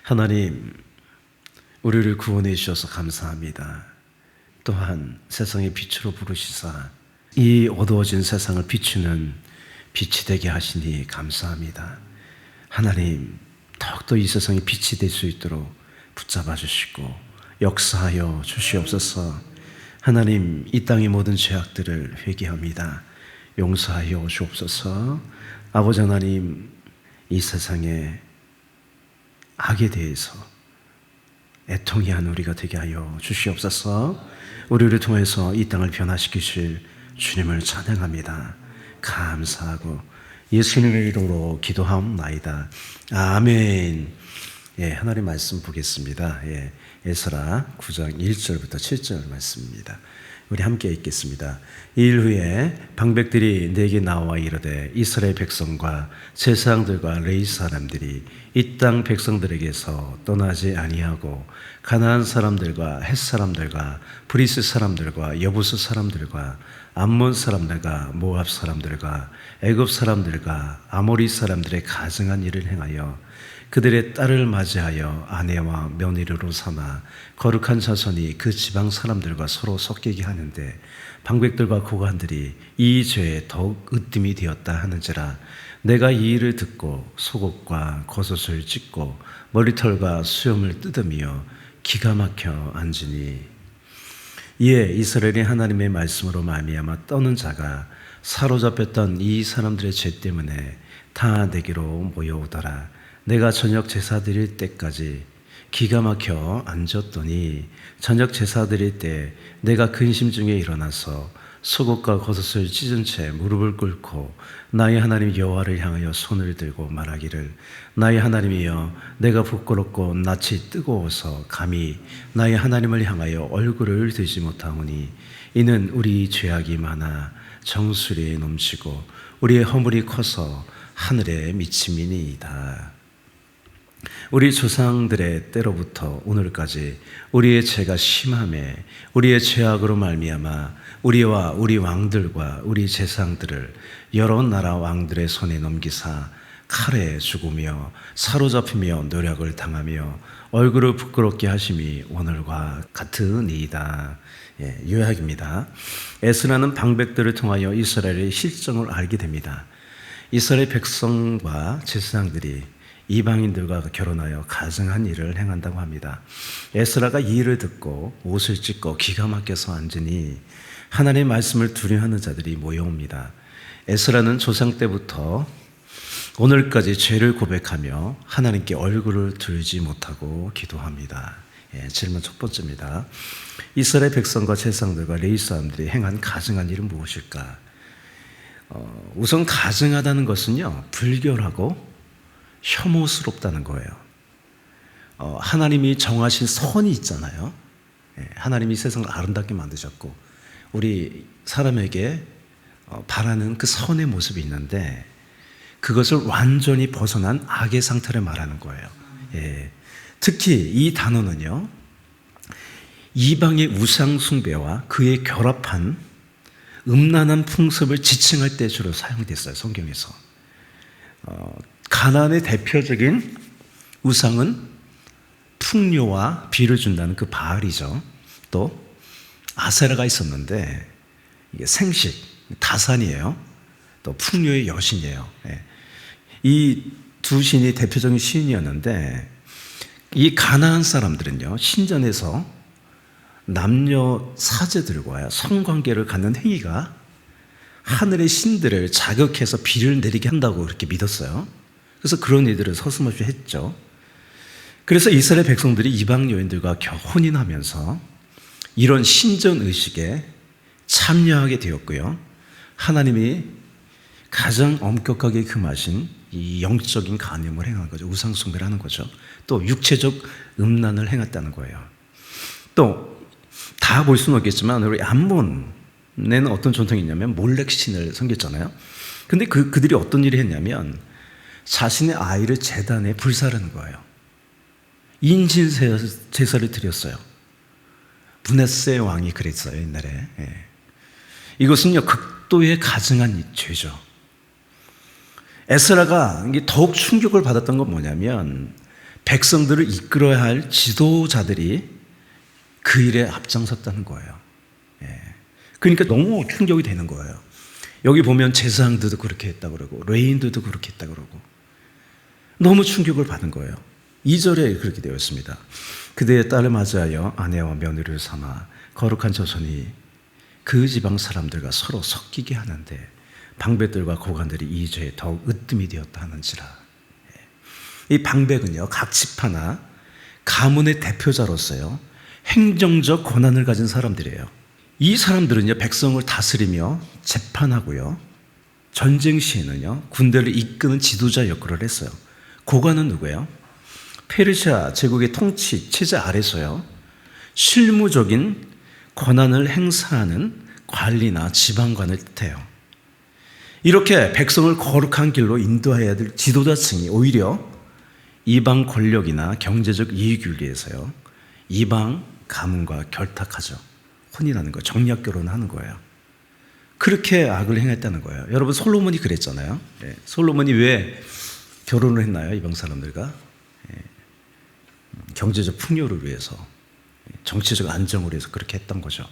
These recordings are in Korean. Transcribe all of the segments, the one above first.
하나님, 우리를 구원해 주셔서 감사합니다. 또한 세상의 빛으로 부르시사 이 어두워진 세상을 비추는 빛이 되게 하시니 감사합니다. 하나님, 더욱더 이 세상에 빛이 될 수 있도록 붙잡아 주시고 역사하여 주시옵소서. 하나님, 이 땅의 모든 죄악들을 회개합니다. 용서하여 주옵소서. 아버지 하나님, 이 세상의 악에 대해서 애통해한 우리가 되게 하여 주시옵소서. 우리를 통해서 이 땅을 변화시키실 주님을 찬양합니다. 감사하고 예수님의 이름으로 기도하옵나이다. 아멘. 하나님 말씀 보겠습니다. 에스라 9장 1절부터 7절 말씀입니다. 우리 함께 읽겠습니다. 이일 후에 방백들이 내게 나와 이르되 이스라엘 백성과 제사장들과 레위 사람들이 이 땅 백성들에게서 떠나지 아니하고 가나안 사람들과 헷 사람들과 브리스 사람들과 여부스 사람들과 암몬 사람들과 모압 사람들과 애굽 사람들과 아모리 사람들의 가증한 일을 행하여 그들의 딸을 맞이하여 아내와 며느리로 삼아 거룩한 자손이 그 지방 사람들과 서로 섞이게 하는데 방백들과 고관들이 이 죄에 더욱 으뜸이 되었다 하는지라. 내가 이 일을 듣고 속옷과 겉옷을 찢고 머리털과 수염을 뜯으며 기가 막혀 앉으니 이에 이스라엘이 하나님의 말씀으로 말미암아 떠는 자가 사로잡혔던 이 사람들의 죄 때문에 다 내게로 모여오더라. 내가 저녁 제사 드릴 때까지 기가 막혀 앉았더니 저녁 제사 드릴 때 내가 근심 중에 일어나서 속옷과 겉옷을 찢은 채 무릎을 꿇고 나의 하나님 여호와를 향하여 손을 들고 말하기를 나의 하나님이여 내가 부끄럽고 낯이 뜨거워서 감히 나의 하나님을 향하여 얼굴을 들지 못하오니 이는 우리 죄악이 많아 정수리에 넘치고 우리의 허물이 커서 하늘에 미침이니이다. 우리 조상들의 때로부터 오늘까지 우리의 죄가 심함에 우리의 죄악으로 말미암아 우리와 우리 왕들과 우리 제사장들을 여러 나라 왕들의 손에 넘기사 칼에 죽으며 사로잡히며 노략을 당하며 얼굴을 부끄럽게 하심이 오늘과 같으니이다. 요약입니다. 에스라는 방백들을 통하여 이스라엘의 실정을 알게 됩니다. 이스라엘 백성과 제사장들이 이방인들과 결혼하여 가증한 일을 행한다고 합니다. 에스라가 이 일을 듣고 옷을 찢고 기가 막혀서 앉으니 하나님의 말씀을 두려워하는 자들이 모여옵니다. 에스라는 조상 때부터 오늘까지 죄를 고백하며 하나님께 얼굴을 들지 못하고 기도합니다. 질문 첫 번째입니다. 이스라엘 백성과 제사장들과 레위 사람들이 행한 가증한 일은 무엇일까? 우선 가증하다는 것은요, 불결하고 혐오스럽다는 거예요. 하나님이 정하신 선이 있잖아요. 하나님이 세상을 아름답게 만드셨고 우리 사람에게 바라는 그 선의 모습이 있는데 그것을 완전히 벗어난 악의 상태를 말하는 거예요. 특히 이 단어는요, 이방의 우상 숭배와 그에 결합한 음란한 풍습을 지칭할 때 주로 사용됐어요. 성경에서. 가나안의 대표적인 우상은 풍요와 비를 준다는 그 바알이죠. 또 아세라가 있었는데 이게 생식, 다산이에요. 또 풍요의 여신이에요. 이 두 신이 대표적인 신이었는데 이 가나안 사람들은요, 신전에서 남녀 사제들과 성관계를 갖는 행위가 하늘의 신들을 자극해서 비를 내리게 한다고 그렇게 믿었어요. 그래서 그런 일들을 서슴없이 했죠. 그래서 이스라엘 백성들이 이방 여인들과 혼인하면서 이런 신전 의식에 참여하게 되었고요. 하나님이 가장 엄격하게 금하신 이 영적인 간음을 행한 거죠. 우상 숭배를 하는 거죠. 또 육체적 음란을 행했다는 거예요. 또 다 볼 수는 없겠지만 우리 암몬에는 어떤 전통이 있냐면 몰렉 신을 섬겼잖아요. 근데 그들이 어떤 일을 했냐면 자신의 아이를 제단에 불사르는 거예요. 인신 제사를 드렸어요. 브네세 왕이 그랬어요, 옛날에. 이것은요, 극도의 가증한 죄죠. 에스라가 더욱 충격을 받았던 건 뭐냐면 백성들을 이끌어야 할 지도자들이 그 일에 앞장섰다는 거예요. 그러니까 너무 충격이 되는 거예요. 여기 보면 제사장들도 그렇게 했다고 그러고 레위인들도 그렇게 했다고 그러고 너무 충격을 받은 거예요. 2절에 그렇게 되어 있습니다. 그대의 딸을 맞이하여 아내와 며느리를 삼아 거룩한 조선이 그 지방 사람들과 서로 섞이게 하는데 방백들과 고관들이 이 죄에 더욱 으뜸이 되었다 하는지라. 이 방백은요, 각 지파나 가문의 대표자로서요 행정적 권한을 가진 사람들이에요. 이 사람들은요 백성을 다스리며 재판하고요 전쟁 시에는요 군대를 이끄는 지도자 역할을 했어요. 고관은 누구예요? 페르시아 제국의 통치 체제 아래서요 실무적인 권한을 행사하는 관리나 지방관을 뜻해요. 이렇게 백성을 거룩한 길로 인도해야 될 지도자층이 오히려 이방 권력이나 경제적 이익을 위해서요 이방 가문과 결탁하죠. 혼인하는 거, 정략 결혼하는 거예요. 그렇게 악을 행했다는 거예요. 여러분 솔로몬이 그랬잖아요. 솔로몬이 왜 결혼을 했나요? 이방 사람들과 경제적 풍요를 위해서, 정치적 안정을 위해서 그렇게 했던 거죠.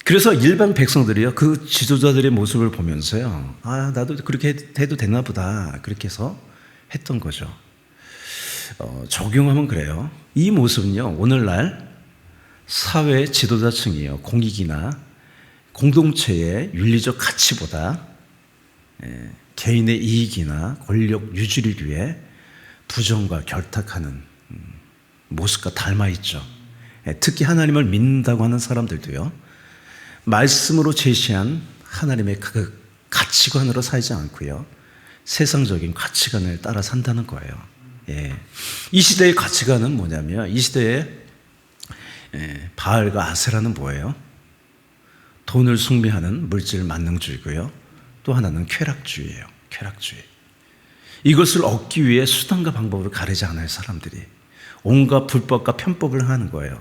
그래서 일반 백성들이요 그 지도자들의 모습을 보면서요 나도 그렇게 해도 되나 보다 그렇게 해서 했던 거죠. 적용하면 그래요. 이 모습은요 오늘날 사회 지도자층이요 공익이나 공동체의 윤리적 가치보다 개인의 이익이나 권력 유지를 위해 부정과 결탁하는 모습과 닮아 있죠. 특히 하나님을 믿는다고 하는 사람들도요 말씀으로 제시한 하나님의 그 가치관으로 살지 않고요 세상적인 가치관을 따라 산다는 거예요. 이 시대의 가치관은 뭐냐면 이 시대의 바알과 아세라는 뭐예요? 돈을 숭배하는 물질 만능주의고요. 또 하나는 쾌락주의예요. 쾌락주의. 이것을 얻기 위해 수단과 방법을 가리지 않아요. 사람들이 온갖 불법과 편법을 하는 거예요.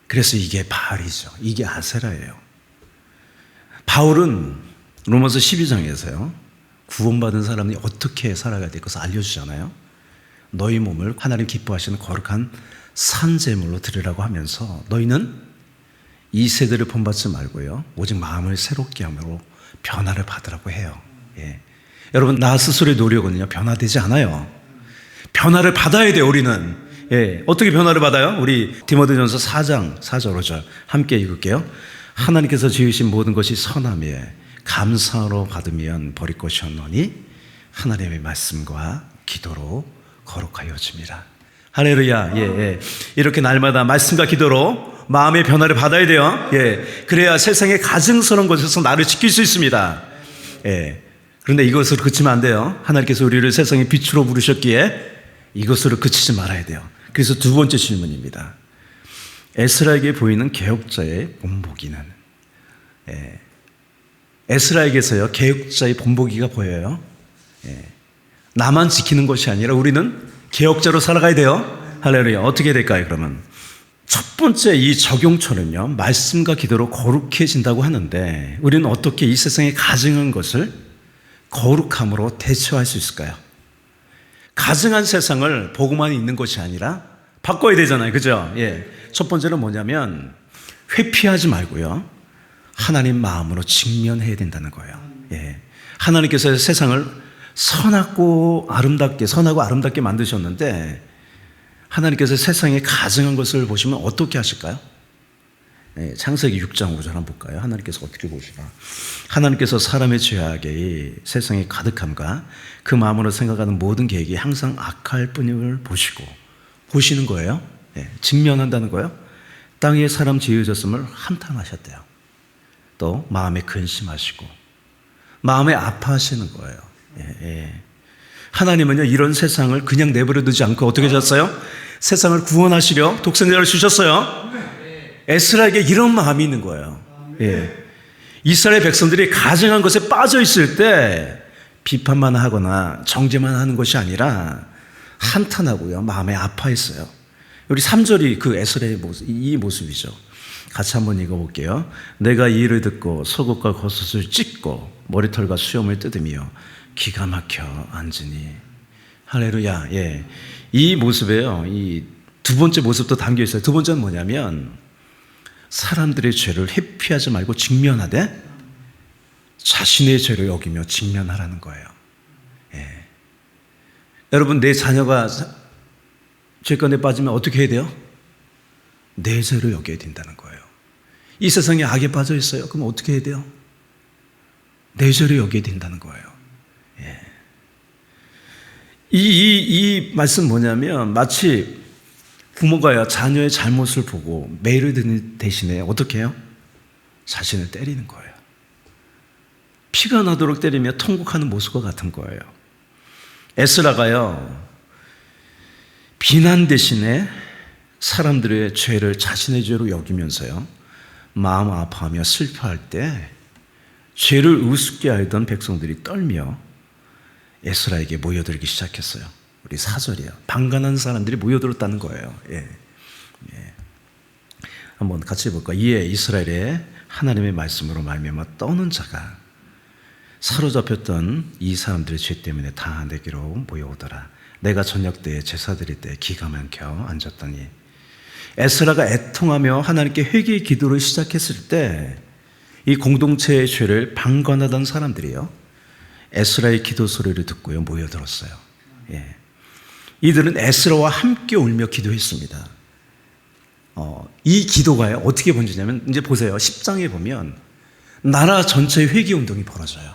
그래서 이게 바알이죠. 이게 아세라예요. 바울은 로마서 12장에서요 구원받은 사람이 어떻게 살아가야 될 것을 알려주잖아요. 너희 몸을 하나님 기뻐하시는 거룩한 산제물로 드리라고 하면서 너희는 이 세대를 본받지 말고요 오직 마음을 새롭게 함으로 변화를 받으라고 해요. 여러분 나 스스로의 노력은요 변화되지 않아요. 변화를 받아야 돼요. 우리는 어떻게 변화를 받아요? 우리 디모데전서 4장 4절 5절 함께 읽을게요. 하나님께서 지으신 모든 것이 선함에 감사로 받으면 버릴 것이 없노니 하나님의 말씀과 기도로 거룩하여짐이라. 할렐루야. 이렇게 날마다 말씀과 기도로 마음의 변화를 받아야 돼요. 그래야 세상의 가증스러운 것에서 나를 지킬 수 있습니다. 그런데 이것으로 그치면 안 돼요. 하나님께서 우리를 세상의 빛으로 부르셨기에 이것으로 그치지 말아야 돼요. 그래서 두 번째 질문입니다. 에스라에게 보이는 개혁자의 본보기는? 에스라에게서요 개혁자의 본보기가 보여요. 나만 지키는 것이 아니라 우리는 개혁자로 살아가야 돼요. 할렐루야. 어떻게 될까요? 그러면 첫 번째 이 적용처는요 말씀과 기도로 거룩해진다고 하는데 우리는 어떻게 이 세상에 가증한 것을 거룩함으로 대처할 수 있을까요? 가증한 세상을 보고만 있는 것이 아니라 바꿔야 되잖아요. 그죠? 첫 번째는 뭐냐면 회피하지 말고요 하나님 마음으로 직면해야 된다는 거예요. 하나님께서 세상을 선하고 아름답게 만드셨는데 하나님께서 세상에 가증한 것을 보시면 어떻게 하실까요? 창세기 6장 5절 한번 볼까요? 하나님께서 어떻게 보시나? 하나님께서 사람의 죄악이 세상에 가득함과 그 마음으로 생각하는 모든 계획이 항상 악할 뿐임을 보시는 거예요. 직면한다는 거예요. 땅에 사람 지으셨음을 한탄하셨대요. 또 마음에 근심하시고 마음에 아파하시는 거예요. 하나님은요 이런 세상을 그냥 내버려 두지 않고 어떻게 하셨어요? 세상을 구원하시려 독생자를 주셨어요. 에스라에게 이런 마음이 있는 거예요. 이스라엘 백성들이 가증한 것에 빠져 있을 때 비판만 하거나 정죄만 하는 것이 아니라 한탄하고요 마음에 아파했어요. 우리 3절이 그 에스라의 모습, 이 모습이죠. 같이 한번 읽어볼게요. 내가 이 일을 듣고 속옷과 겉옷을 찢고 머리털과 수염을 뜯으며 기가 막혀 앉으니 할렐루야. 예. 이 모습에요. 이 두 번째 모습도 담겨 있어요. 두 번째는 뭐냐면 사람들의 죄를 회피하지 말고 직면하되 자신의 죄를 여기며 직면하라는 거예요. 예. 여러분, 내 자녀가 죄권에 빠지면 어떻게 해야 돼요? 내 죄를 여겨야 된다는 거예요. 이 세상에 악에 빠져 있어요. 그럼 어떻게 해야 돼요? 내 죄를 여겨야 된다는 거예요. 예. 이 말씀 뭐냐면 마치 부모가요, 자녀의 잘못을 보고 매를 드는 대신에 어떻게 해요? 자신을 때리는 거예요. 피가 나도록 때리며 통곡하는 모습과 같은 거예요. 에스라가요, 비난 대신에 사람들의 죄를 자신의 죄로 여기면서요, 마음 아파하며 슬퍼할 때 죄를 우습게 알던 백성들이 떨며 에스라에게 모여들기 시작했어요. 우리 4절이에요. 방관한 사람들이 모여들었다는 거예요. 예. 예. 한번 같이 볼까? 이에 이스라엘의 하나님의 말씀으로 말미암아 떠는 자가 사로잡혔던 이 사람들의 죄 때문에 다 내게로 모여오더라. 내가 저녁 때에 제사 드릴 때 기가 막혀 앉았더니, 에스라가 애통하며 하나님께 회개의 기도를 시작했을 때 이 공동체의 죄를 방관하던 사람들이요, 에스라의 기도 소리를 듣고요 모여들었어요. 예. 이들은 에스라와 함께 울며 기도했습니다. 이 기도가요 어떻게 번지냐면, 이제 보세요. 10장에 보면 나라 전체의 회개 운동이 벌어져요.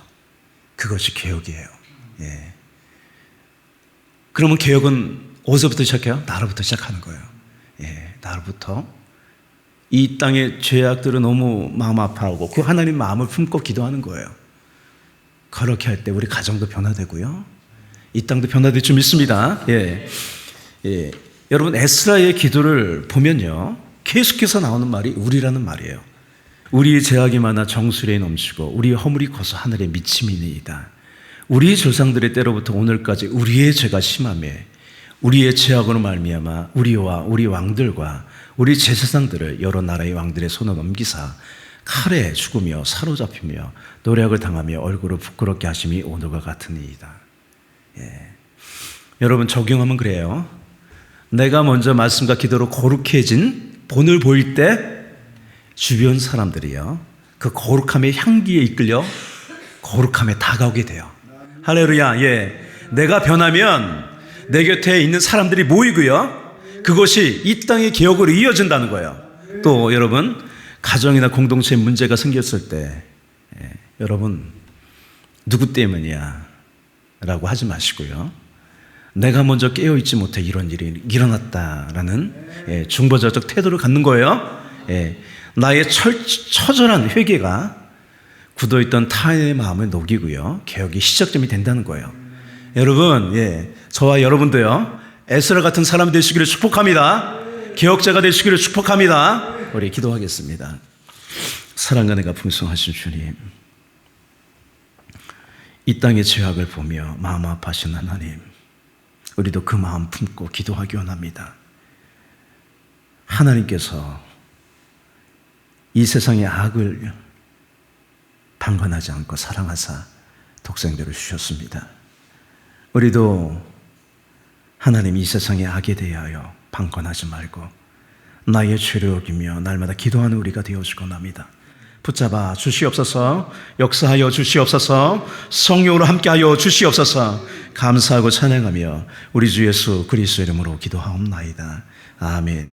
그것이 개혁이에요. 예. 그러면 개혁은 어디서부터 시작해요? 나로부터 시작하는 거예요. 예, 나로부터. 이 땅의 죄악들은 너무 마음 아파하고 그 하나님 마음을 품고 기도하는 거예요. 그렇게 할 때 우리 가정도 변화되고요, 이 땅도 변화될 줄 믿습니다. 예. 예. 여러분, 에스라의 기도를 보면요 계속해서 나오는 말이 우리라는 말이에요. 우리의 죄악이 많아 정수리에 넘치고 우리의 허물이 커서 하늘에 미침이니이다. 우리의 조상들의 때로부터 오늘까지 우리의 죄가 심하매 우리의 죄악으로 말미암아 우리와 우리 왕들과 우리 제사장들을 여러 나라의 왕들의 손에 넘기사 칼에 죽으며 사로잡히며 노략을 당하며 얼굴을 부끄럽게 하심이 오늘과 같으니이다. 예. 여러분, 적용하면 그래요. 내가 먼저 말씀과 기도로 거룩해진 본을 보일 때 주변 사람들이요 그 거룩함의 향기에 이끌려 거룩함에 다가오게 돼요. 할렐루야. 예. 내가 변하면 내 곁에 있는 사람들이 모이고요, 그것이 이 땅의 개혁으로 이어진다는 거예요. 또 여러분, 가정이나 공동체에 문제가 생겼을 때 여러분, 누구 때문이야 라고 하지 마시고요, 내가 먼저 깨어있지 못해 이런 일이 일어났다라는 중보자적 태도를 갖는 거예요. 나의 처절한 회개가 굳어있던 타인의 마음을 녹이고요, 개혁의 시작점이 된다는 거예요. 여러분, 저와 여러분도요 에스라 같은 사람이 되시기를 축복합니다. 개혁자가 되시기를 축복합니다. 우리 기도하겠습니다. 사랑과 은혜가 풍성하신 주님, 이 땅의 죄악을 보며 마음 아파하신 하나님, 우리도 그 마음 품고 기도하기 원합니다. 하나님께서 이 세상의 악을 방관하지 않고 사랑하사 독생자를 주셨습니다. 우리도 하나님 이 세상의 악에 대하여 방관하지 말고 나의 죄를 여기며 날마다 기도하는 우리가 되어주곤 합니다. 붙잡아 주시옵소서. 역사하여 주시옵소서. 성령으로 함께하여 주시옵소서. 감사하고 찬양하며 우리 주 예수 그리스도 이름으로 기도하옵나이다. 아멘.